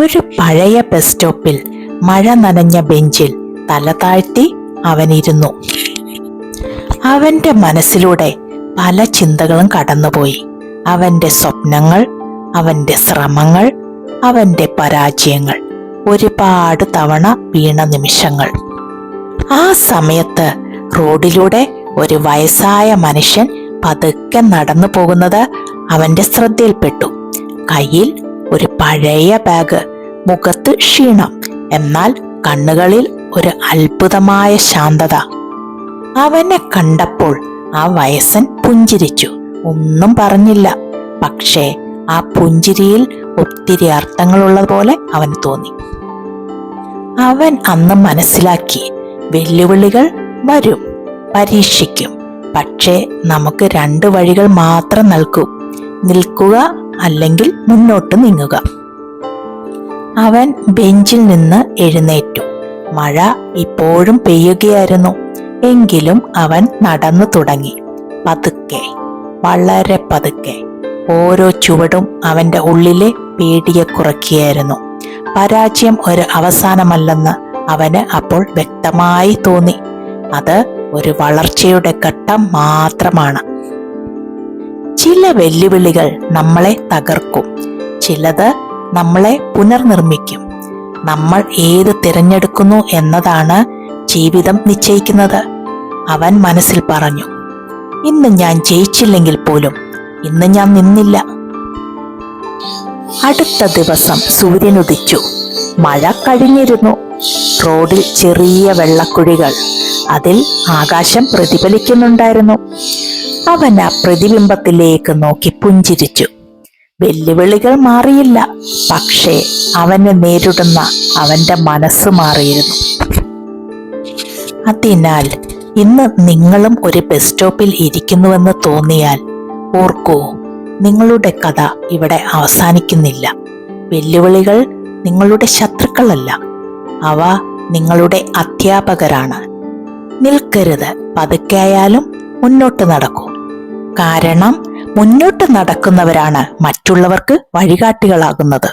ഒരു പഴയ ബസ് സ്റ്റോപ്പിൽ മഴ നനഞ്ഞ ബെഞ്ചിൽ തല താഴ്ത്തി അവനിരുന്നു. അവന്റെ മനസ്സിലൂടെ പല ചിന്തകളും കടന്നുപോയി. അവന്റെ സ്വപ്നങ്ങൾ, അവന്റെ ശ്രമങ്ങൾ, അവന്റെ പരാജയങ്ങൾ, ഒരുപാട് തവണ വീണ നിമിഷങ്ങൾ. ആ സമയത്ത് റോഡിലൂടെ ഒരു വയസ്സായ മനുഷ്യൻ പതുക്കെ നടന്നു പോകുന്നത് അവന്റെ ശ്രദ്ധയിൽപ്പെട്ടു. കയ്യിൽ ഒരു പഴയ ബാഗ്, മുഖത്ത് ക്ഷീണം, എന്നാൽ കണ്ണുകളിൽ ഒരു അത്ഭുതമായ ശാന്തത. അവനെ കണ്ടപ്പോൾ ആ വയസ്സൻ പുഞ്ചിരിച്ചു. ഒന്നും പറഞ്ഞില്ല, പക്ഷേ ആ പുഞ്ചിരിയിൽ ഒത്തിരി അർത്ഥങ്ങളുള്ളത് പോലെ അവന് തോന്നി. അവൻ അന്ന് മനസ്സിലാക്കി, വെല്ലുവിളികൾ വരും, പരീക്ഷിക്കും, പക്ഷേ നമുക്ക് 2 വഴികൾ മാത്രം നൽകൂ: നിൽക്കുക അല്ലെങ്കിൽ മുന്നോട്ട് നീങ്ങുക. അവൻ ബെഞ്ചിൽ നിന്ന് എഴുന്നേറ്റു. മഴ ഇപ്പോഴും പെയ്യുകയായിരുന്നു. എങ്കിലും അവൻ നടന്നു തുടങ്ങി. പതുക്കെ, വളരെ പതുക്കെ. ഓരോ ചുവടും അവന്റെ ഉള്ളിലെ പേടിയെ കുറയ്ക്കുകയായിരുന്നു. പരാജയം ഒരു അവസാനമല്ലെന്ന് അവന് അപ്പോൾ വ്യക്തമായി തോന്നി. അത് ഒരു വളർച്ചയുടെ ഘട്ടം മാത്രമാണ്. ചില വെല്ലുവിളികൾ നമ്മളെ തകർക്കും, ചിലത് നമ്മളെ പുനർനിർമ്മിക്കും. നമ്മൾ ഏത് തിരഞ്ഞെടുക്കുന്നു എന്നതാണ് ജീവിതം നിശ്ചയിക്കുന്നത്. അവൻ മനസ്സിൽ പറഞ്ഞു, ഇന്ന് ഞാൻ ജയിച്ചില്ലെങ്കിൽ പോലും ഇന്ന് ഞാൻ നിന്നില്ല. അടുത്ത ദിവസം സൂര്യൻ ഉദിച്ചു. മഴ കഴിഞ്ഞിരുന്നു. റോഡിൽ ചെറിയ വെള്ളക്കുഴികൾ, അതിൽ ആകാശം പ്രതിഫലിക്കുന്നുണ്ടായിരുന്നു. അവൻ ആ പ്രതിബിംബത്തിലേക്ക് നോക്കി പുഞ്ചിരിച്ചു. വെല്ലുവിളികൾ മാറിയില്ല, പക്ഷേ അവനെ നേരിടുന്ന അവന്റെ മനസ്സ് മാറിയിരുന്നു. അതിനാൽ ഇന്ന് നിങ്ങളും ഒരു ബസ് സ്റ്റോപ്പിൽ ഇരിക്കുന്നുവെന്ന് തോന്നിയാൽ ഓർക്കൂ, നിങ്ങളുടെ കഥ ഇവിടെ അവസാനിക്കുന്നില്ല. വെല്ലുവിളികൾ നിങ്ങളുടെ ശത്രുക്കളല്ല, അവ നിങ്ങളുടെ അധ്യാപകരാണ്. നിൽക്കരുത്, പതുക്കെയായാലും മുന്നോട്ട് നടക്കൂ. കാരണം മുന്നോട്ട് നടക്കുന്നവരാണ് മറ്റുള്ളവർക്ക് വഴികാട്ടികളാകുന്നത്.